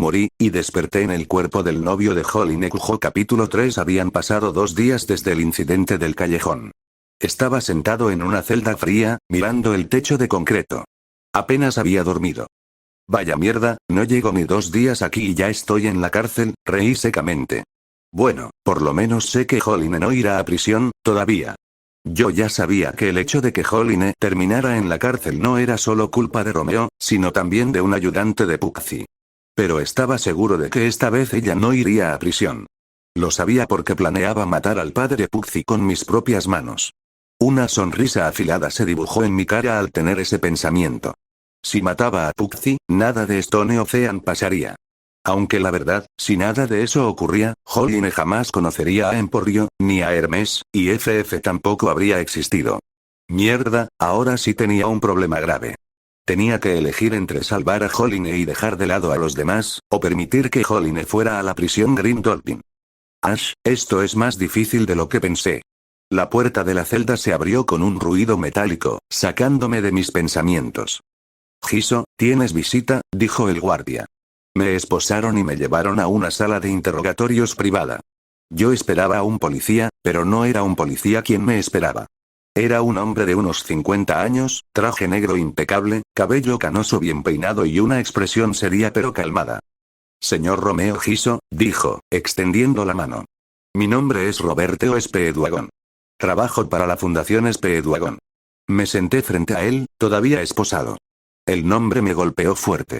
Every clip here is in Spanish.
morí, y desperté en el cuerpo del novio de Holly Nekujo. Capítulo 3. Habían pasado 2 días desde el incidente del callejón. Estaba sentado en una celda fría, mirando el techo de concreto. Apenas había dormido. Vaya mierda, no llego ni 2 días aquí y ya estoy en la cárcel, reí secamente. Bueno, por lo menos sé que Holline no irá a prisión, todavía. Yo ya sabía que el hecho de que Holline terminara en la cárcel no era solo culpa de Romeo, sino también de un ayudante de Pucci. Pero estaba seguro de que esta vez ella no iría a prisión. Lo sabía porque planeaba matar al padre de Pucci con mis propias manos. Una sonrisa afilada se dibujó en mi cara al tener ese pensamiento. Si mataba a Pucci, nada de Stone Ocean pasaría. Aunque la verdad, si nada de eso ocurría, Holline jamás conocería a Emporio, ni a Hermes, y FF tampoco habría existido. Mierda, ahora sí tenía un problema grave. Tenía que elegir entre salvar a Holline y dejar de lado a los demás, o permitir que Holline fuera a la prisión Green Dolphin. Ash, esto es más difícil de lo que pensé. La puerta de la celda se abrió con un ruido metálico, sacándome de mis pensamientos. Hiso, ¿tienes visita?, dijo el guardia. Me esposaron y me llevaron a una sala de interrogatorios privada. Yo esperaba a un policía, pero no era un policía quien me esperaba. Era un hombre de unos 50 años, traje negro impecable, cabello canoso bien peinado y una expresión seria pero calmada. Señor Romeo Hiso, dijo, extendiendo la mano. Mi nombre es Roberto Speedwagon. Trabajo para la Fundación Speedwagon. Me senté frente a él, todavía esposado. El nombre me golpeó fuerte.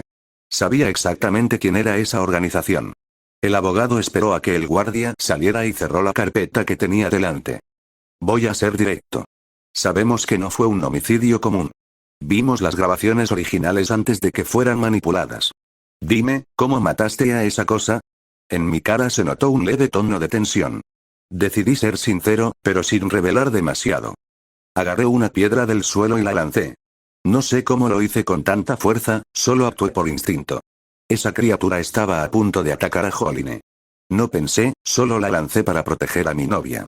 Sabía exactamente quién era esa organización. El abogado esperó a que el guardia saliera y cerró la carpeta que tenía delante. Voy a ser directo. Sabemos que no fue un homicidio común. Vimos las grabaciones originales antes de que fueran manipuladas. Dime, ¿cómo mataste a esa cosa? En mi cara se notó un leve tono de tensión. Decidí ser sincero, pero sin revelar demasiado. Agarré una piedra del suelo y la lancé. No sé cómo lo hice con tanta fuerza, solo actué por instinto. Esa criatura estaba a punto de atacar a Holline. No pensé, solo la lancé para proteger a mi novia.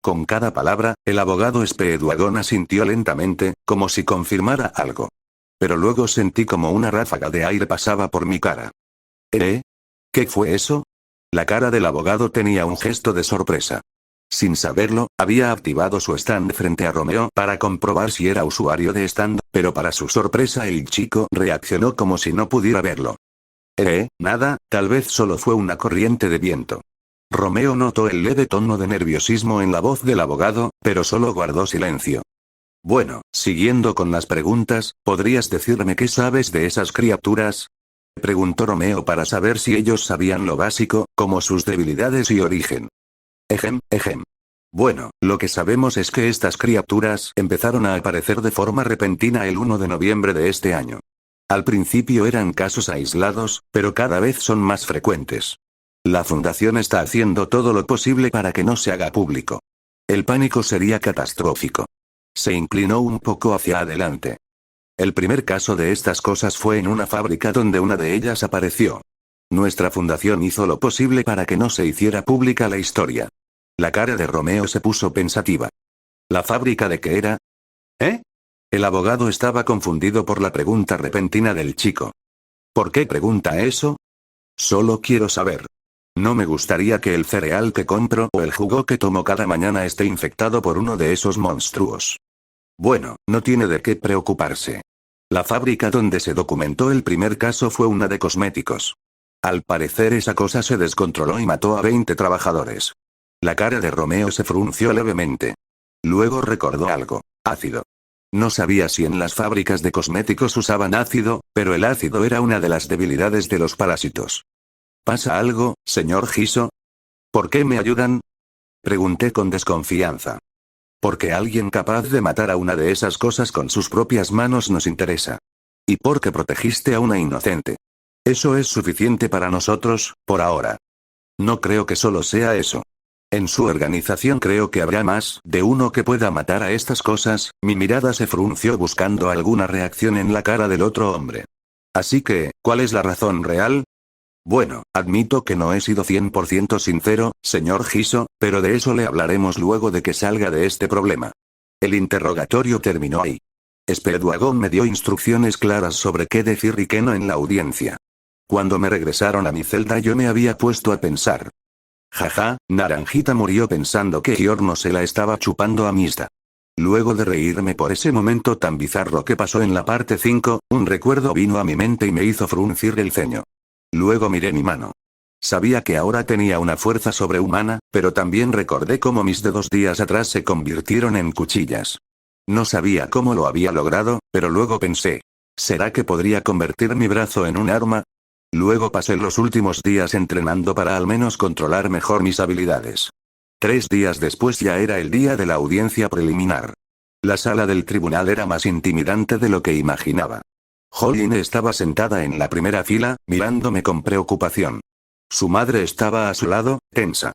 Con cada palabra, el abogado Speedwagon asintió lentamente, como si confirmara algo. Pero luego sentí como una ráfaga de aire pasaba por mi cara. ¿Eh? ¿Qué fue eso? La cara del abogado tenía un gesto de sorpresa. Sin saberlo, había activado su stand frente a Romeo para comprobar si era usuario de stand, pero para su sorpresa el chico reaccionó como si no pudiera verlo. Nada, tal vez solo fue una corriente de viento. Romeo notó el leve tono de nerviosismo en la voz del abogado, pero solo guardó silencio. Bueno, siguiendo con las preguntas, ¿podrías decirme qué sabes de esas criaturas? Preguntó Romeo para saber si ellos sabían lo básico, como sus debilidades y origen. Ejem. Bueno, lo que sabemos es que estas criaturas empezaron a aparecer de forma repentina el 1 de noviembre de este año. Al principio eran casos aislados, pero cada vez son más frecuentes. La fundación está haciendo todo lo posible para que no se haga público. El pánico sería catastrófico. Se inclinó un poco hacia adelante. El primer caso de estas cosas fue en una fábrica donde una de ellas apareció. Nuestra fundación hizo lo posible para que no se hiciera pública la historia. La cara de Romeo se puso pensativa. ¿La fábrica de qué era? ¿Eh? El abogado estaba confundido por la pregunta repentina del chico. ¿Por qué pregunta eso? Solo quiero saber. No me gustaría que el cereal que compro o el jugo que tomo cada mañana esté infectado por uno de esos monstruos. Bueno, no tiene de qué preocuparse. La fábrica donde se documentó el primer caso fue una de cosméticos. Al parecer esa cosa se descontroló y mató a 20 trabajadores. La cara de Romeo se frunció levemente. Luego recordó algo. Ácido. No sabía si en las fábricas de cosméticos usaban ácido, pero el ácido era una de las debilidades de los parásitos. ¿Pasa algo, señor Hiso? ¿Por qué me ayudan? Pregunté con desconfianza. Porque alguien capaz de matar a una de esas cosas con sus propias manos nos interesa. Y porque protegiste a una inocente. Eso es suficiente para nosotros, por ahora. No creo que solo sea eso. En su organización creo que habrá más de uno que pueda matar a estas cosas. Mi mirada se frunció buscando alguna reacción en la cara del otro hombre. Así que, ¿cuál es la razón real? Bueno, admito que no he sido 100% sincero, señor Hiso, pero de eso le hablaremos luego de que salga de este problema. El interrogatorio terminó ahí. Speedwagon me dio instrucciones claras sobre qué decir y qué no en la audiencia. Cuando me regresaron a mi celda yo me había puesto a pensar. Jaja, Naranjita murió pensando que Giorno se la estaba chupando a Mista. Luego de reírme por ese momento tan bizarro que pasó en la parte 5, un recuerdo vino a mi mente y me hizo fruncir el ceño. Luego miré mi mano. Sabía que ahora tenía una fuerza sobrehumana, pero también recordé cómo mis dedos días atrás se convirtieron en cuchillas. No sabía cómo lo había logrado, pero luego pensé, ¿será que podría convertir mi brazo en un arma? Luego pasé los últimos días entrenando para al menos controlar mejor mis habilidades. 3 días después ya era el día de la audiencia preliminar. La sala del tribunal era más intimidante de lo que imaginaba. Holly estaba sentada en la primera fila, mirándome con preocupación. Su madre estaba a su lado, tensa.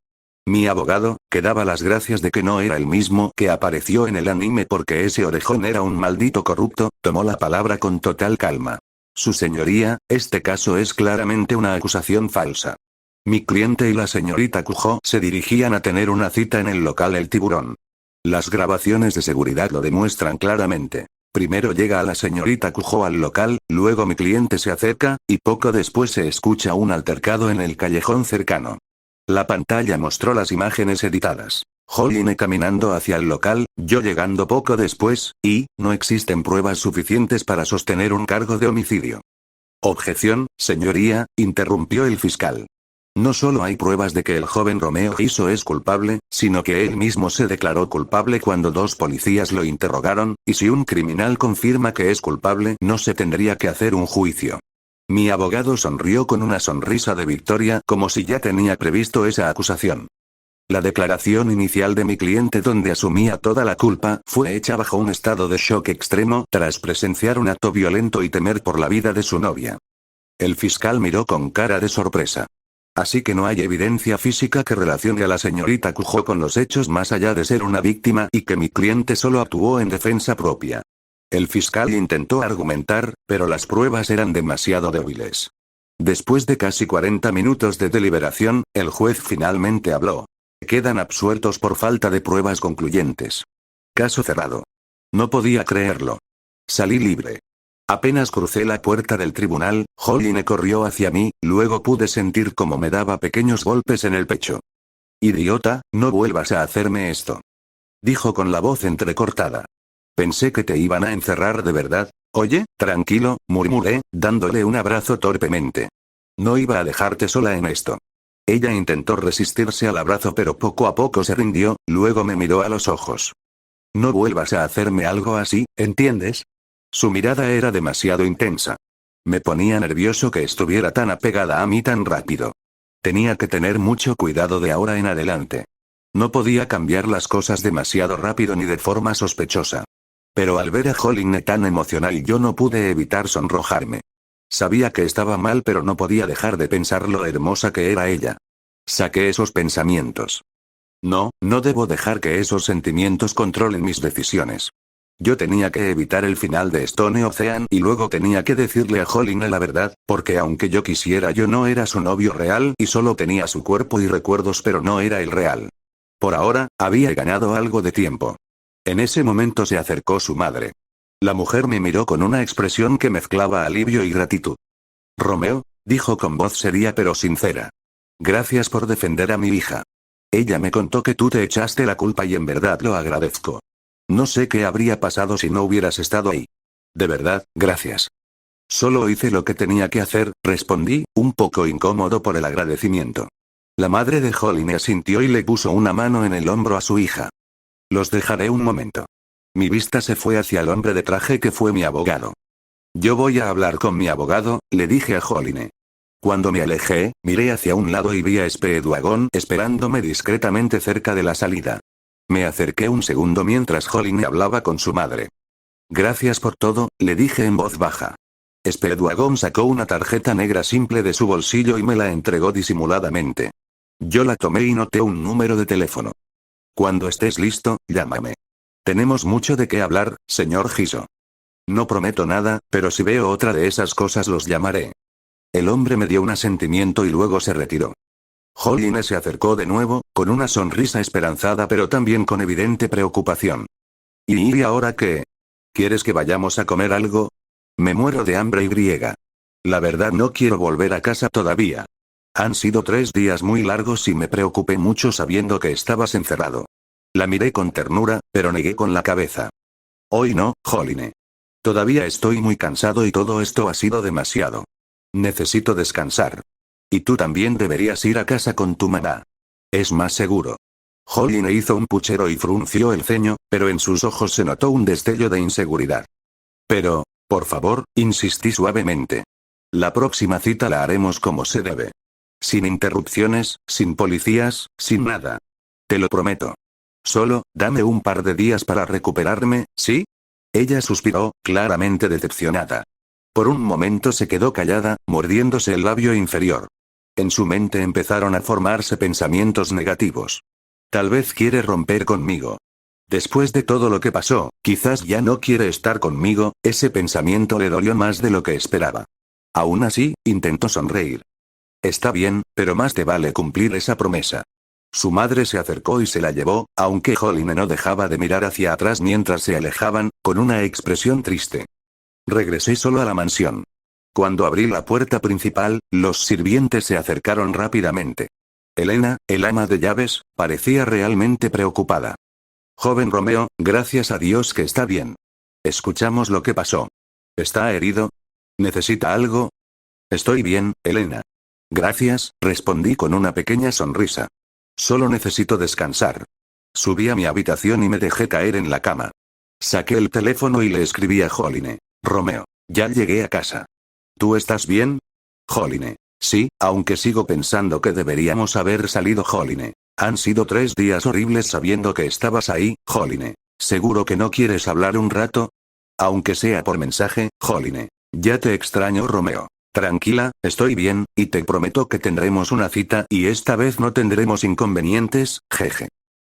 Mi abogado, que daba las gracias de que no era el mismo que apareció en el anime porque ese orejón era un maldito corrupto, tomó la palabra con total calma. Su señoría, este caso es claramente una acusación falsa. Mi cliente y la señorita Kujo se dirigían a tener una cita en el local El Tiburón. Las grabaciones de seguridad lo demuestran claramente. Primero llega a la señorita Kujo al local, luego mi cliente se acerca, y poco después se escucha un altercado en el callejón cercano. La pantalla mostró las imágenes editadas. Holly caminando hacia el local, yo llegando poco después, y no existen pruebas suficientes para sostener un cargo de homicidio. Objeción, señoría, interrumpió el fiscal. No solo hay pruebas de que el joven Romeo Giso es culpable, sino que él mismo se declaró culpable cuando 2 policías lo interrogaron, y si un criminal confirma que es culpable no se tendría que hacer un juicio. Mi abogado sonrió con una sonrisa de victoria como si ya tenía previsto esa acusación. La declaración inicial de mi cliente donde asumía toda la culpa fue hecha bajo un estado de shock extremo tras presenciar un acto violento y temer por la vida de su novia. El fiscal miró con cara de sorpresa. Así que no hay evidencia física que relacione a la señorita Kujo con los hechos más allá de ser una víctima y que mi cliente solo actuó en defensa propia. El fiscal intentó argumentar, pero las pruebas eran demasiado débiles. Después de casi 40 minutos de deliberación, el juez finalmente habló. Quedan absueltos por falta de pruebas concluyentes. Caso cerrado. No podía creerlo. Salí libre. Apenas crucé la puerta del tribunal, Holly corrió hacia mí, luego pude sentir cómo me daba pequeños golpes en el pecho. Idiota, no vuelvas a hacerme esto. Dijo con la voz entrecortada. Pensé que te iban a encerrar de verdad. Oye, tranquilo, murmuré, dándole un abrazo torpemente. No iba a dejarte sola en esto. Ella intentó resistirse al abrazo pero poco a poco se rindió, luego me miró a los ojos. No vuelvas a hacerme algo así, ¿entiendes? Su mirada era demasiado intensa. Me ponía nervioso que estuviera tan apegada a mí tan rápido. Tenía que tener mucho cuidado de ahora en adelante. No podía cambiar las cosas demasiado rápido ni de forma sospechosa. Pero al ver a Holly tan emocional yo no pude evitar sonrojarme. Sabía que estaba mal pero no podía dejar de pensar lo hermosa que era ella. Saqué esos pensamientos. No, no debo dejar que esos sentimientos controlen mis decisiones. Yo tenía que evitar el final de Stone Ocean y luego tenía que decirle a Holly la verdad, porque aunque yo quisiera yo no era su novio real y solo tenía su cuerpo y recuerdos pero no era el real. Por ahora, había ganado algo de tiempo. En ese momento se acercó su madre. La mujer me miró con una expresión que mezclaba alivio y gratitud. Romeo, dijo con voz seria pero sincera. Gracias por defender a mi hija. Ella me contó que tú te echaste la culpa y en verdad lo agradezco. No sé qué habría pasado si no hubieras estado ahí. De verdad, gracias. Solo hice lo que tenía que hacer, respondí, un poco incómodo por el agradecimiento. La madre de Holly asintió y le puso una mano en el hombro a su hija. Los dejaré un momento. Mi vista se fue hacia el hombre de traje que fue mi abogado. Yo voy a hablar con mi abogado, le dije a Holly. Cuando me alejé, miré hacia un lado y vi a Speedwagon esperándome discretamente cerca de la salida. Me acerqué un segundo mientras Holly hablaba con su madre. Gracias por todo, le dije en voz baja. Speedwagon sacó una tarjeta negra simple de su bolsillo y me la entregó disimuladamente. Yo la tomé y noté un número de teléfono. Cuando estés listo, llámame. Tenemos mucho de qué hablar, señor Giso. No prometo nada, pero si veo otra de esas cosas los llamaré. El hombre me dio un asentimiento y luego se retiró. Holly se acercó de nuevo, con una sonrisa esperanzada pero también con evidente preocupación. ¿Y ahora qué? ¿Quieres que vayamos a comer algo? Me muero de hambre y griega. La verdad no quiero volver a casa todavía. Han sido 3 días muy largos y me preocupé mucho sabiendo que estabas encerrado. La miré con ternura, pero negué con la cabeza. Hoy no, Joline. Todavía estoy muy cansado y todo esto ha sido demasiado. Necesito descansar. Y tú también deberías ir a casa con tu mamá. Es más seguro. Joline hizo un puchero y frunció el ceño, pero en sus ojos se notó un destello de inseguridad. Pero, por favor, insistí suavemente. La próxima cita la haremos como se debe. Sin interrupciones, sin policías, sin nada. Te lo prometo. Solo, dame un par de días para recuperarme, ¿sí? Ella suspiró, claramente decepcionada. Por un momento se quedó callada, mordiéndose el labio inferior. En su mente empezaron a formarse pensamientos negativos. Tal vez quiere romper conmigo. Después de todo lo que pasó, quizás ya no quiere estar conmigo. Ese pensamiento le dolió más de lo que esperaba. Aún así, intentó sonreír. Está bien, pero más te vale cumplir esa promesa. Su madre se acercó y se la llevó, aunque Joline no dejaba de mirar hacia atrás mientras se alejaban, con una expresión triste. Regresé solo a la mansión. Cuando abrí la puerta principal, los sirvientes se acercaron rápidamente. Elena, el ama de llaves, parecía realmente preocupada. Joven Romeo, gracias a Dios que está bien. Escuchamos lo que pasó. ¿Está herido? ¿Necesita algo? Estoy bien, Elena. Gracias, respondí con una pequeña sonrisa. Solo necesito descansar. Subí a mi habitación y me dejé caer en la cama. Saqué el teléfono y le escribí a Joline. Romeo, ya llegué a casa. ¿Tú estás bien? Joline. Sí, aunque sigo pensando que deberíamos haber salido. Joline. Han sido 3 días horribles sabiendo que estabas ahí, Joline. ¿Seguro que no quieres hablar un rato? Aunque sea por mensaje, Joline. Ya te extraño, Romeo. Tranquila, estoy bien, y te prometo que tendremos una cita y esta vez no tendremos inconvenientes, jeje.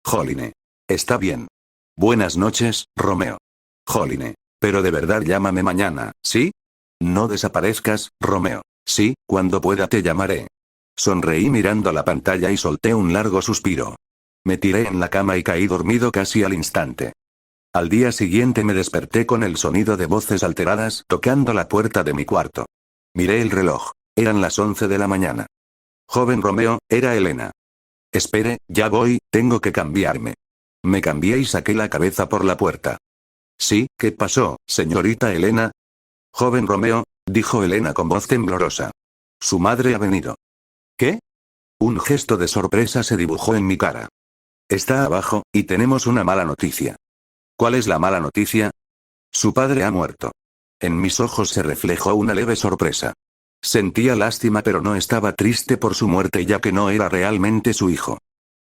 Joline. Está bien. Buenas noches, Romeo. Joline. Pero de verdad llámame mañana, ¿sí? No desaparezcas, Romeo. Sí, cuando pueda te llamaré. Sonreí mirando la pantalla y solté un largo suspiro. Me tiré en la cama y caí dormido casi al instante. Al día siguiente me desperté con el sonido de voces alteradas tocando la puerta de mi cuarto. Miré el reloj. Eran las 11 de la mañana. Joven Romeo, era Elena. Espere, ya voy, tengo que cambiarme. Me cambié y saqué la cabeza por la puerta. Sí, ¿qué pasó, señorita Elena? Joven Romeo, dijo Elena con voz temblorosa. Su madre ha venido. ¿Qué? Un gesto de sorpresa se dibujó en mi cara. Está abajo, y tenemos una mala noticia. ¿Cuál es la mala noticia? Su padre ha muerto. En mis ojos se reflejó una leve sorpresa. Sentía lástima pero no estaba triste por su muerte ya que no era realmente su hijo.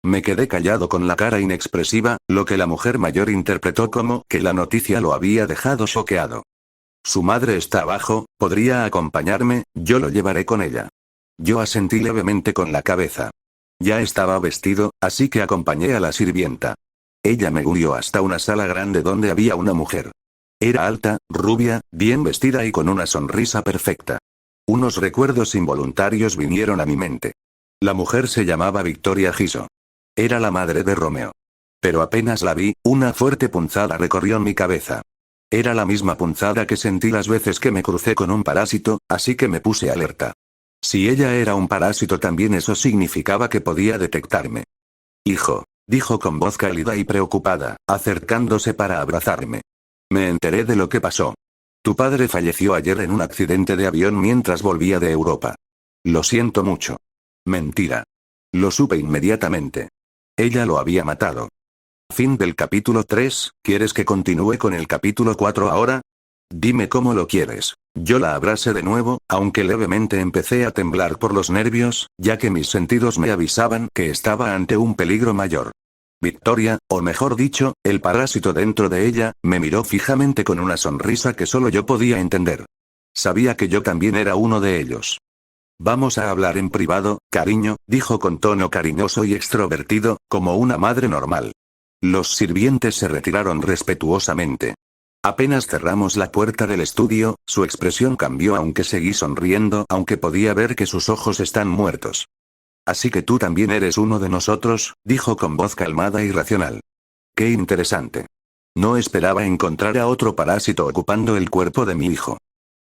Me quedé callado con la cara inexpresiva, lo que la mujer mayor interpretó como que la noticia lo había dejado choqueado. Su madre está abajo, ¿podría acompañarme? Yo lo llevaré con ella. Yo asentí levemente con la cabeza. Ya estaba vestido, así que acompañé a la sirvienta. Ella me guió hasta una sala grande donde había una mujer. Era alta, rubia, bien vestida y con una sonrisa perfecta. Unos recuerdos involuntarios vinieron a mi mente. La mujer se llamaba Victoria Giso. Era la madre de Romeo. Pero apenas la vi, una fuerte punzada recorrió mi cabeza. Era la misma punzada que sentí las veces que me crucé con un parásito, así que me puse alerta. Si ella era un parásito también eso significaba que podía detectarme. Hijo, dijo con voz cálida y preocupada, acercándose para abrazarme. Me enteré de lo que pasó. Tu padre falleció ayer en un accidente de avión mientras volvía de Europa. Lo siento mucho. Mentira. Lo supe inmediatamente. Ella lo había matado. Fin del capítulo 3, ¿quieres que continúe con el capítulo 4 ahora? Dime cómo lo quieres. Yo la abracé de nuevo, aunque levemente empecé a temblar por los nervios, ya que mis sentidos me avisaban que estaba ante un peligro mayor. Victoria, o mejor dicho, el parásito dentro de ella, me miró fijamente con una sonrisa que solo yo podía entender. Sabía que yo también era uno de ellos. Vamos a hablar en privado, cariño, dijo con tono cariñoso y extrovertido, como una madre normal. Los sirvientes se retiraron respetuosamente. Apenas cerramos la puerta del estudio, su expresión cambió aunque seguí sonriendo, aunque podía ver que sus ojos están muertos. Así que tú también eres uno de nosotros, dijo con voz calmada y racional. Qué interesante. No esperaba encontrar a otro parásito ocupando el cuerpo de mi hijo.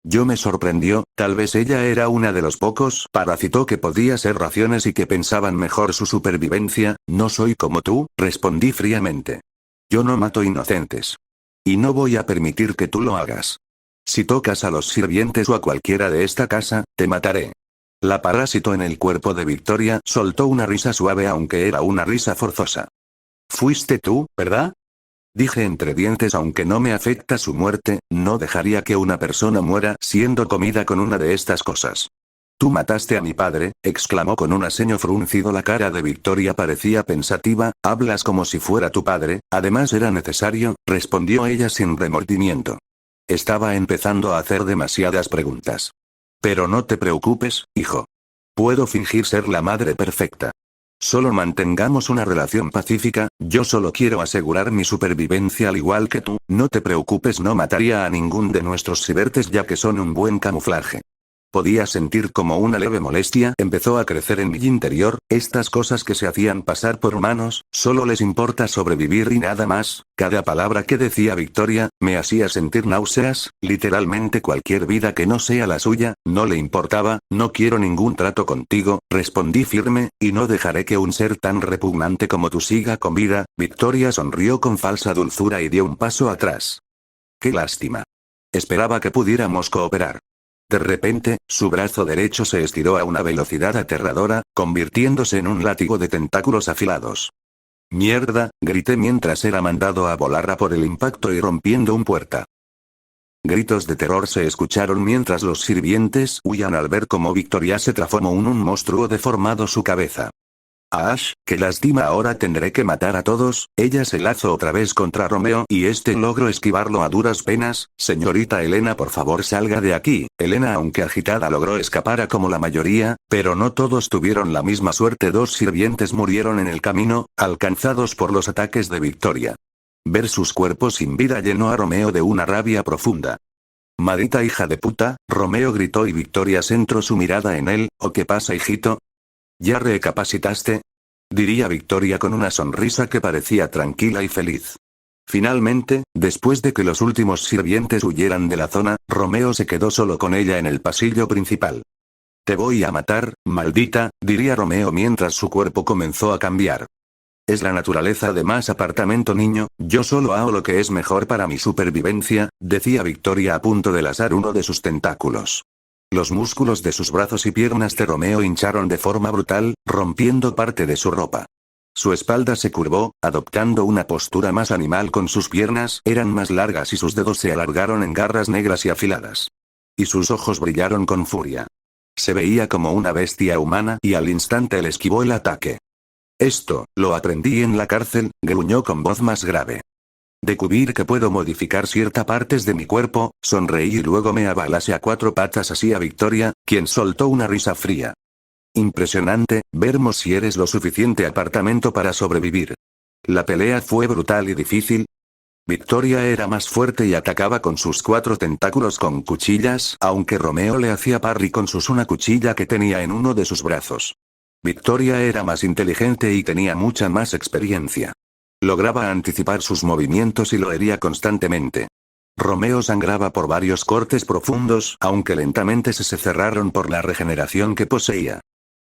Yo me sorprendió, tal vez ella era una de los pocos, paracitó que podía ser raciones y que pensaban mejor su supervivencia. No soy como tú, respondí fríamente. Yo no mato inocentes. Y no voy a permitir que tú lo hagas. Si tocas a los sirvientes o a cualquiera de esta casa, te mataré. La parásito en el cuerpo de Victoria soltó una risa suave aunque era una risa forzosa. Fuiste tú, ¿verdad? Dije entre dientes aunque no me afecta su muerte, no dejaría que una persona muera siendo comida con una de estas cosas. Tú mataste a mi padre, exclamó con un ceño fruncido. La cara de Victoria parecía pensativa. Hablas como si fuera tu padre, además era necesario, respondió ella sin remordimiento. Estaba empezando a hacer demasiadas preguntas. Pero no te preocupes, hijo. Puedo fingir ser la madre perfecta. Solo mantengamos una relación pacífica, yo solo quiero asegurar mi supervivencia al igual que tú, no te preocupes, no mataría a ningún de nuestros sirvientes ya que son un buen camuflaje. Podía sentir como una leve molestia empezó a crecer en mi interior. Estas cosas que se hacían pasar por humanos, solo les importa sobrevivir y nada más. Cada palabra que decía Victoria, me hacía sentir náuseas, literalmente cualquier vida que no sea la suya, no le importaba. No quiero ningún trato contigo, respondí firme, y no dejaré que un ser tan repugnante como tú siga con vida. Victoria sonrió con falsa dulzura y dio un paso atrás. Qué lástima. Esperaba que pudiéramos cooperar. De repente, su brazo derecho se estiró a una velocidad aterradora, convirtiéndose en un látigo de tentáculos afilados. ¡Mierda!, grité mientras era mandado a volar por el impacto y rompiendo un puerta. Gritos de terror se escucharon mientras los sirvientes huían al ver cómo Victoria se transformó en un monstruo deformado su cabeza. Ash, qué lástima, ahora tendré que matar a todos. Ella se lanzó otra vez contra Romeo y este logró esquivarlo a duras penas. Señorita Elena, por favor salga de aquí. Elena, aunque agitada, logró escapar como la mayoría, pero no todos tuvieron la misma suerte. 2 sirvientes murieron en el camino, alcanzados por los ataques de Victoria. Ver sus cuerpos sin vida llenó a Romeo de una rabia profunda. Maldita hija de puta, Romeo gritó y Victoria centró su mirada en él. ¿O qué pasa, hijito? ¿Ya recapacitaste? Diría Victoria con una sonrisa que parecía tranquila y feliz. Finalmente, después de que los últimos sirvientes huyeran de la zona, Romeo se quedó solo con ella en el pasillo principal. Te voy a matar, maldita, diría Romeo mientras su cuerpo comenzó a cambiar. Es la naturaleza de más apartamento, niño, yo solo hago lo que es mejor para mi supervivencia, decía Victoria a punto de lanzar uno de sus tentáculos. Los músculos de sus brazos y piernas de Romeo hincharon de forma brutal, rompiendo parte de su ropa. Su espalda se curvó, adoptando una postura más animal con sus piernas eran más largas y sus dedos se alargaron en garras negras y afiladas. Y sus ojos brillaron con furia. Se veía como una bestia humana y al instante él esquivó el ataque. Esto, lo aprendí en la cárcel, gruñó con voz más grave. Descubrir que puedo modificar ciertas partes de mi cuerpo, sonreí y luego me abalase a 4 patas así a Victoria, quien soltó una risa fría. Impresionante, veremos si eres lo suficiente apartamento para sobrevivir. La pelea fue brutal y difícil. Victoria era más fuerte y atacaba con sus 4 tentáculos con cuchillas, aunque Romeo le hacía parry con una cuchilla que tenía en uno de sus brazos. Victoria era más inteligente y tenía mucha más experiencia. Lograba anticipar sus movimientos y lo hería constantemente. Romeo sangraba por varios cortes profundos, aunque lentamente se cerraron por la regeneración que poseía.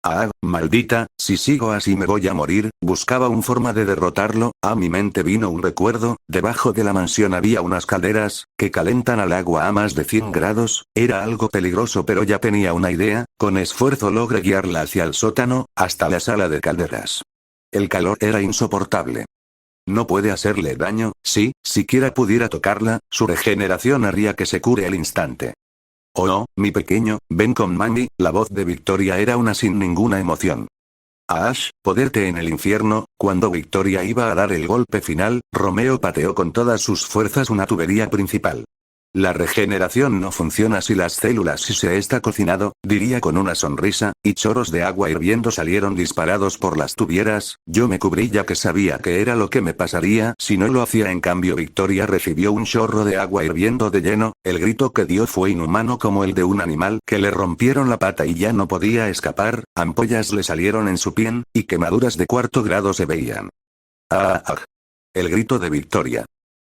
Ah, maldita, si sigo así me voy a morir. Buscaba una forma de derrotarlo. A mi mente vino un recuerdo. Debajo de la mansión había unas calderas, que calentan al agua a más de 100 grados, era algo peligroso pero ya tenía una idea, con esfuerzo logré guiarla hacia el sótano, hasta la sala de calderas. El calor era insoportable. No puede hacerle daño, si siquiera pudiera tocarla, su regeneración haría que se cure al instante. Oh no, mi pequeño, ven con mami, la voz de Victoria era una sin ninguna emoción. Ash, poderte en el infierno. Cuando Victoria iba a dar el golpe final, Romeo pateó con todas sus fuerzas una tubería principal. La regeneración no funciona si las células si se está cocinado, diría con una sonrisa, y chorros de agua hirviendo salieron disparados por las tubieras. Yo me cubrí ya que sabía que era lo que me pasaría si no lo hacía. En cambio Victoria recibió un chorro de agua hirviendo de lleno, el grito que dio fue inhumano como el de un animal que le rompieron la pata y ya no podía escapar, ampollas le salieron en su piel, y quemaduras de 4º grado se veían. ¡Ah! El grito de Victoria.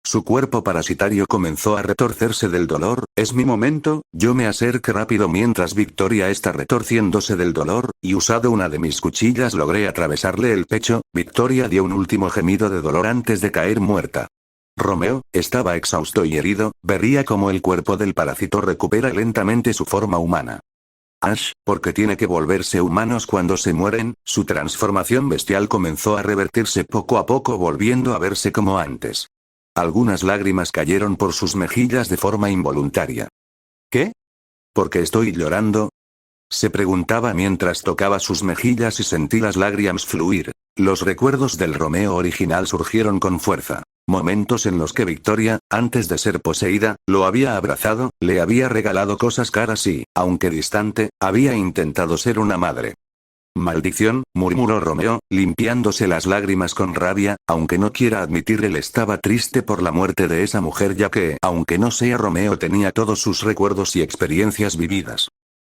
Su cuerpo parasitario comenzó a retorcerse del dolor. Es mi momento. Yo me acerqué rápido mientras Victoria está retorciéndose del dolor, y usado una de mis cuchillas logré atravesarle el pecho. Victoria dio un último gemido de dolor antes de caer muerta. Romeo estaba exhausto y herido. Vería cómo el cuerpo del parásito recupera lentamente su forma humana. Ash, porque tiene que volverse humanos cuando se mueren. Su transformación bestial comenzó a revertirse poco a poco, volviendo a verse como antes. Algunas lágrimas cayeron por sus mejillas de forma involuntaria. ¿Qué? ¿Por qué estoy llorando? Se preguntaba mientras tocaba sus mejillas y sentí las lágrimas fluir. Los recuerdos del Romeo original surgieron con fuerza. Momentos en los que Victoria, antes de ser poseída, lo había abrazado, le había regalado cosas caras y, aunque distante, había intentado ser una madre. Maldición, murmuró Romeo, limpiándose las lágrimas con rabia. Aunque no quiera admitir, él estaba triste por la muerte de esa mujer, ya que, aunque no sea Romeo, tenía todos sus recuerdos y experiencias vividas.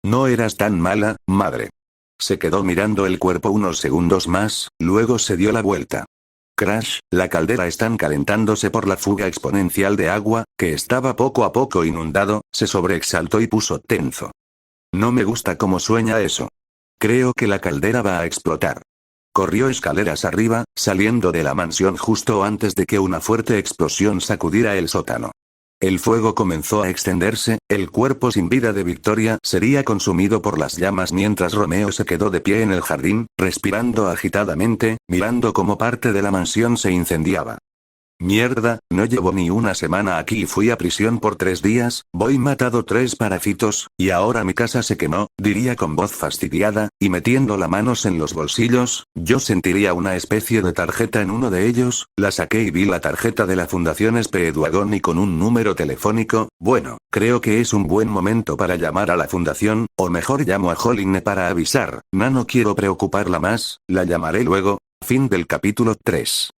No eras tan mala, madre. Se quedó mirando el cuerpo unos segundos más, luego se dio la vuelta. Crash, la caldera están calentándose por la fuga exponencial de agua, que estaba poco a poco inundado. Se sobreexaltó y puso tenso. No me gusta cómo sueña eso. Creo que la caldera va a explotar. Corrió escaleras arriba, saliendo de la mansión justo antes de que una fuerte explosión sacudiera el sótano. El fuego comenzó a extenderse. El cuerpo sin vida de Victoria sería consumido por las llamas mientras Romeo se quedó de pie en el jardín, respirando agitadamente, mirando cómo parte de la mansión se incendiaba. Mierda, no llevo ni una semana aquí y fui a prisión por 3 días, voy matado 3 parásitos, y ahora mi casa se quemó, diría con voz fastidiada, y metiendo las manos en los bolsillos. Yo sentiría una especie de tarjeta en uno de ellos. La saqué y vi la tarjeta de la Fundación Speedwagon y con un número telefónico. Bueno, creo que es un buen momento para llamar a la fundación, o mejor llamo a Holline para avisar. No quiero preocuparla más, la llamaré luego. Fin del capítulo 3.